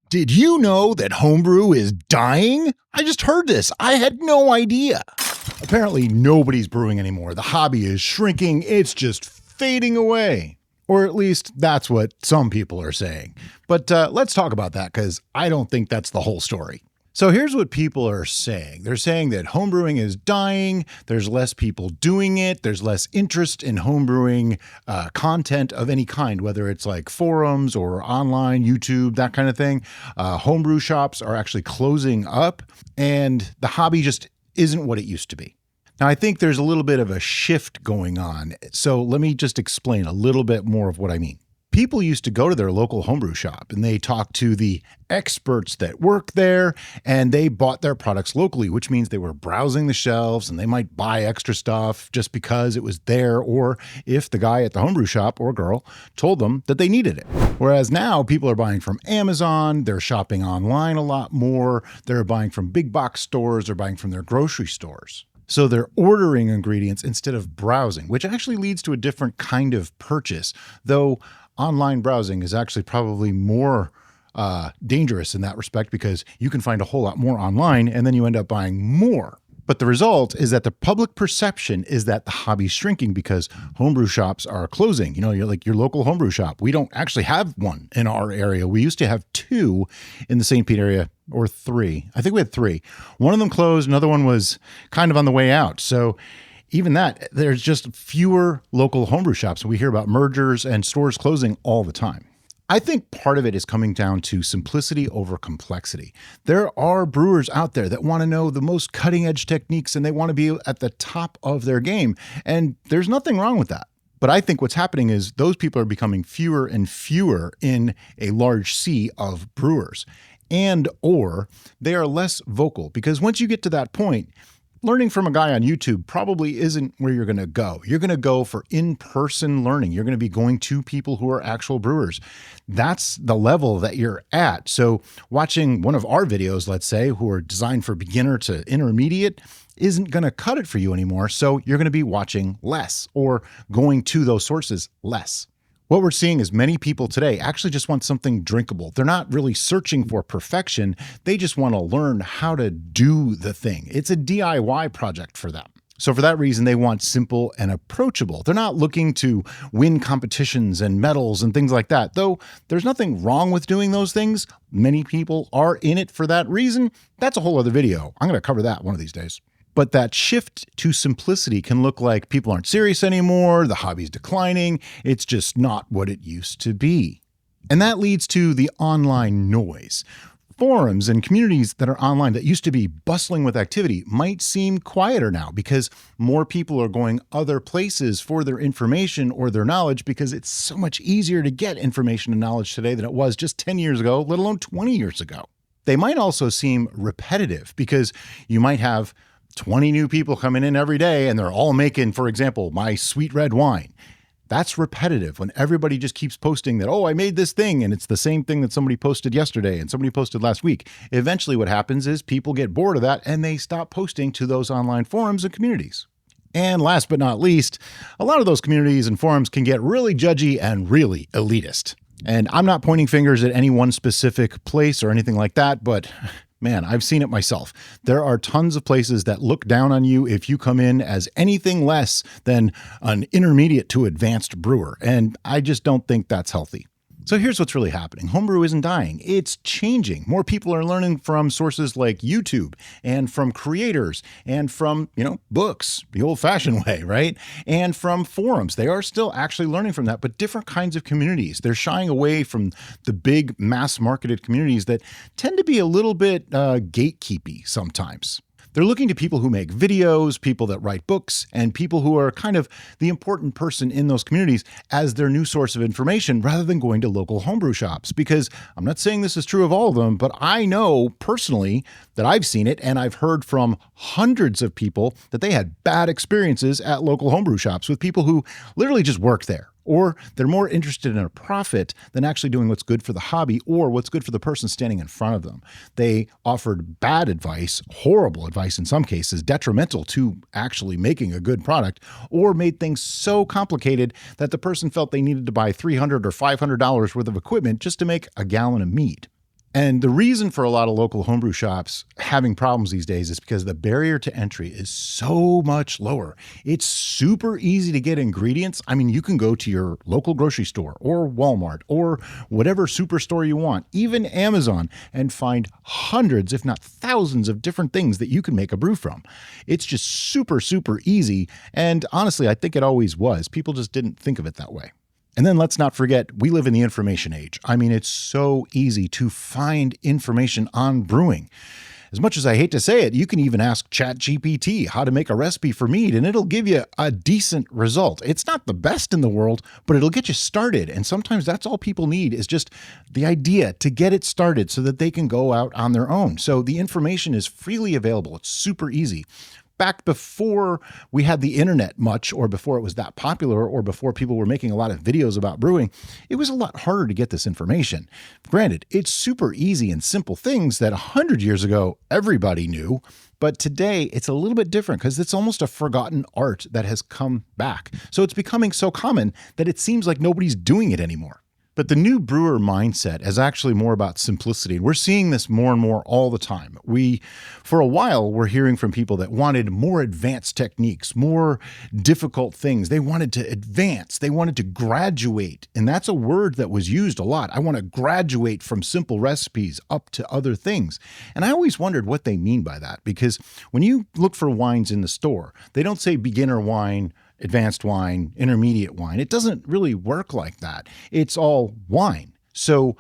Did you know that homebrew is dying? I just heard this. I had no idea. Apparently, nobody's brewing anymore. The hobby is shrinking. It's just fading away. Or at least that's what some people are saying. But let's talk about that because I don't think that's the whole story. So here's what people are saying. They're saying that homebrewing is dying. There's less people doing it. There's less interest in homebrewing content of any kind, whether it's like forums or online, YouTube, that kind of thing. Homebrew shops are actually closing up and the hobby just isn't what it used to be. Now, I think there's a little bit of a shift going on. So let me just explain a little bit more of what I mean. People used to go to their local homebrew shop and they talked to the experts that work there and they bought their products locally, which means they were browsing the shelves and they might buy extra stuff just because it was there or if the guy at the homebrew shop or girl told them that they needed it. Whereas now people are buying from Amazon, they're shopping online a lot more, they're buying from big box stores, they're buying from their grocery stores. So they're ordering ingredients instead of browsing, which actually leads to a different kind of purchase, though online browsing is actually probably more dangerous in that respect because you can find a whole lot more online and then you end up buying more. But the result is that the public perception is that the hobby's shrinking because homebrew shops are closing. You know, you're like your local homebrew shop. We don't actually have one in our area. We used to have two in the St. Pete area, or three. I think we had three. One of them closed. Another one was kind of on the way out. So even that, there's just fewer local homebrew shops. We hear about mergers and stores closing all the time. I think part of it is coming down to simplicity over complexity. There are brewers out there that want to know the most cutting edge techniques and they want to be at the top of their game. And there's nothing wrong with that. But I think what's happening is those people are becoming fewer and fewer in a large sea of brewers. And or they are less vocal because once you get to that point, learning from a guy on YouTube probably isn't where you're going to go. You're going to go for in-person learning. You're going to be going to people who are actual brewers. That's the level that you're at. So watching one of our videos, let's say, who are designed for beginner to intermediate, isn't going to cut it for you anymore. So you're going to be watching less or going to those sources less. What we're seeing is many people today actually just want something drinkable. They're not really searching for perfection. They just want to learn how to do the thing. It's a DIY project for them. So for that reason, they want simple and approachable. They're not looking to win competitions and medals and things like that. Though there's nothing wrong with doing those things. Many people are in it for that reason. That's a whole other video. I'm going to cover that one of these days. But that shift to simplicity can look like people aren't serious anymore, the hobby's declining, it's just not what it used to be. And that leads to the online noise. Forums and communities that are online that used to be bustling with activity might seem quieter now because more people are going other places for their information or their knowledge because it's so much easier to get information and knowledge today than it was just 10 years ago, let alone 20 years ago. They might also seem repetitive because you might have 20 new people coming in every day and they're all making, for example, my sweet red wine. That's repetitive when everybody just keeps posting that, oh, I made this thing and it's the same thing that somebody posted yesterday and somebody posted last week. Eventually what happens is people get bored of that and they stop posting to those online forums and communities. And last but not least, a lot of those communities and forums can get really judgy and really elitist. And I'm not pointing fingers at any one specific place or anything like that, but man, I've seen it myself. There are tons of places that look down on you if you come in as anything less than an intermediate to advanced brewer. And I just don't think that's healthy. So here's what's really happening. Homebrew isn't dying. It's changing. More people are learning from sources like YouTube and from creators and from, books, the old-fashioned way, right? And from forums. They are still actually learning from that, but different kinds of communities. They're shying away from the big mass-marketed communities that tend to be a little bit gatekeepy sometimes. They're looking to people who make videos, people that write books, and people who are kind of the important person in those communities as their new source of information rather than going to local homebrew shops. Because I'm not saying this is true of all of them, but I know personally that I've seen it and I've heard from hundreds of people that they had bad experiences at local homebrew shops with people who literally just work there. Or they're more interested in a profit than actually doing what's good for the hobby or what's good for the person standing in front of them. They offered bad advice, horrible advice in some cases, detrimental to actually making a good product, or made things so complicated that the person felt they needed to buy $300 or $500 worth of equipment just to make a gallon of mead. And the reason for a lot of local homebrew shops having problems these days is because the barrier to entry is so much lower. It's super easy to get ingredients. I mean, you can go to your local grocery store or Walmart or whatever superstore you want, even Amazon, and find hundreds, if not thousands, of different things that you can make a brew from. It's just super, super easy. And honestly, I think it always was. People just didn't think of it that way. And then let's not forget, we live in the information age. I mean, it's so easy to find information on brewing. As much as I hate to say it, you can even ask ChatGPT how to make a recipe for mead, and it'll give you a decent result. It's not the best in the world, but it'll get you started. And sometimes that's all people need is just the idea to get it started so that they can go out on their own. So the information is freely available. It's super easy. Back before we had the internet much, or before it was that popular, or before people were making a lot of videos about brewing, it was a lot harder to get this information. Granted, it's super easy and simple things that 100 years ago everybody knew, but today it's a little bit different because it's almost a forgotten art that has come back. So it's becoming so common that it seems like nobody's doing it anymore. But the new brewer mindset is actually more about simplicity. We're seeing this more and more all the time. For a while, we're hearing from people that wanted more advanced techniques, more difficult things. They wanted to advance. They wanted to graduate. And that's a word that was used a lot. I want to graduate from simple recipes up to other things. And I always wondered what they mean by that, because when you look for wines in the store, they don't say beginner wine, advanced wine, intermediate wine. It doesn't really work like that. It's all wine. So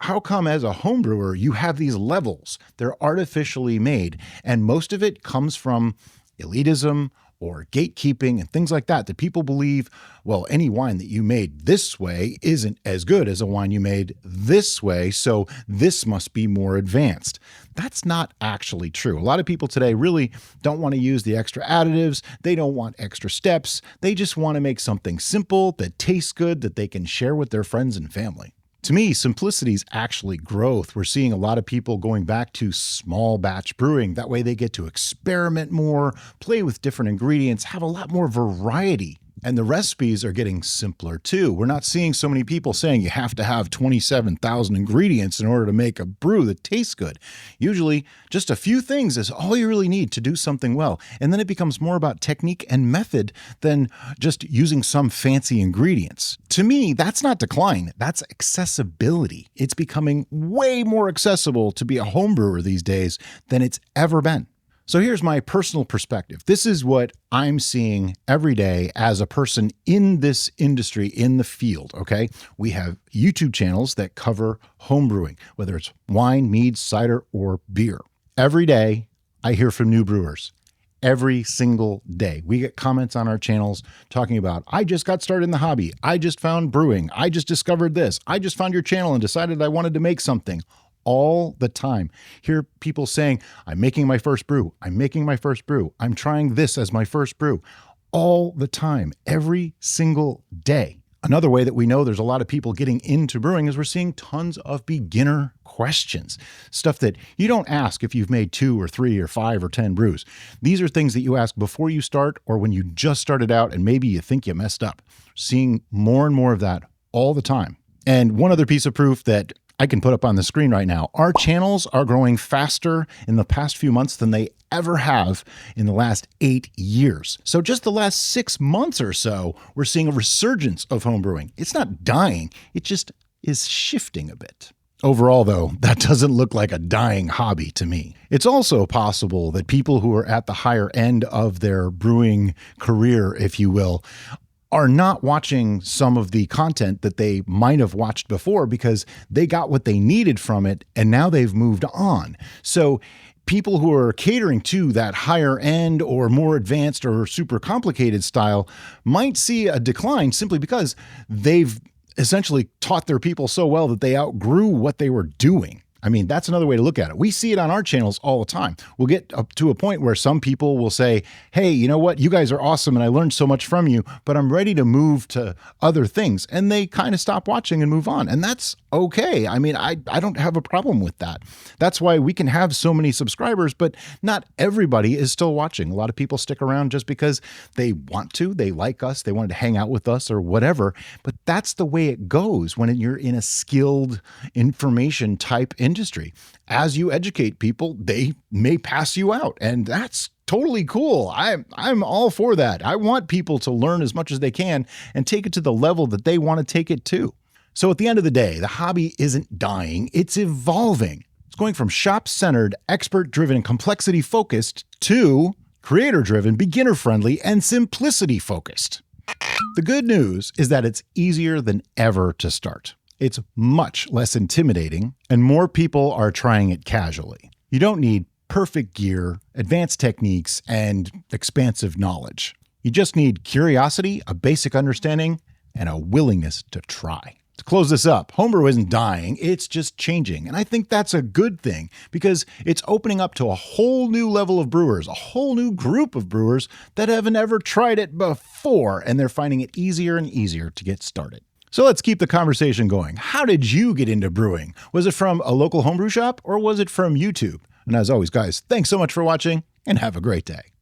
how come as a home brewer, you have these levels? They're artificially made, and most of it comes from elitism or gatekeeping and things like that people believe, well, any wine that you made this way isn't as good as a wine you made this way, so this must be more advanced. That's not actually true. A lot of people today really don't want to use the extra additives. They don't want extra steps. They just want to make something simple that tastes good that they can share with their friends and family. To me, simplicity is actually growth. We're seeing a lot of people going back to small batch brewing. That way they get to experiment more, play with different ingredients, have a lot more variety. And the recipes are getting simpler too. We're not seeing so many people saying you have to have 27,000 ingredients in order to make a brew that tastes good. Usually, just a few things is all you really need to do something well. And then it becomes more about technique and method than just using some fancy ingredients. To me, that's not decline. That's accessibility. It's becoming way more accessible to be a home brewer these days than it's ever been. So here's my personal perspective. This is what I'm seeing every day as a person in this industry, in the field, okay? We have YouTube channels that cover homebrewing, whether it's wine, mead, cider, or beer. Every day, I hear from new brewers. Every single day. We get comments on our channels talking about, I just got started in the hobby. I just found brewing. I just discovered this. I just found your channel and decided I wanted to make something. All the time. Hear people saying, I'm making my first brew. I'm making my first brew. I'm trying this as my first brew. All the time, every single day. Another way that we know there's a lot of people getting into brewing is we're seeing tons of beginner questions. Stuff that you don't ask if you've made 2 or 3 or 5 or 10 brews. These are things that you ask before you start or when you just started out and maybe you think you messed up. Seeing more and more of that all the time. And one other piece of proof that I can put up on the screen right now. Our channels are growing faster in the past few months than they ever have in the last 8 years. So just the last 6 months or so, we're seeing a resurgence of homebrewing. It's not dying, it just is shifting a bit. Overall, though, that doesn't look like a dying hobby to me. It's also possible that people who are at the higher end of their brewing career, if you will, are not watching some of the content that they might have watched before because they got what they needed from it and now they've moved on. So people who are catering to that higher end or more advanced or super complicated style might see a decline simply because they've essentially taught their people so well that they outgrew what they were doing. I mean, that's another way to look at it. We see it on our channels all the time. We'll get up to a point where some people will say, hey, you know what? You guys are awesome and I learned so much from you, but I'm ready to move to other things. And they kind of stop watching and move on. And that's okay. I mean, I don't have a problem with that. That's why we can have so many subscribers, but not everybody is still watching. A lot of people stick around just because they want to, they like us, they wanted to hang out with us or whatever. But that's the way it goes when you're in a skilled information type industry. As you educate people, they may pass you out, and that's totally cool. I'm all for that. I want people to learn as much as they can and take it to the level that they want to take it to. So at the end of the day, the hobby isn't dying, it's evolving. It's going from shop-centered, expert-driven, and complexity-focused to creator-driven, beginner-friendly, and simplicity-focused. The good news is that it's easier than ever to start. It's much less intimidating, and more people are trying it casually. You don't need perfect gear, advanced techniques, and expansive knowledge. You just need curiosity, a basic understanding, and a willingness to try. To close this up, homebrew isn't dying, it's just changing. And I think that's a good thing because it's opening up to a whole new level of brewers, a whole new group of brewers that haven't ever tried it before, and they're finding it easier and easier to get started. So let's keep the conversation going. How did you get into brewing? Was it from a local homebrew shop or was it from YouTube? And as always, guys, thanks so much for watching and have a great day.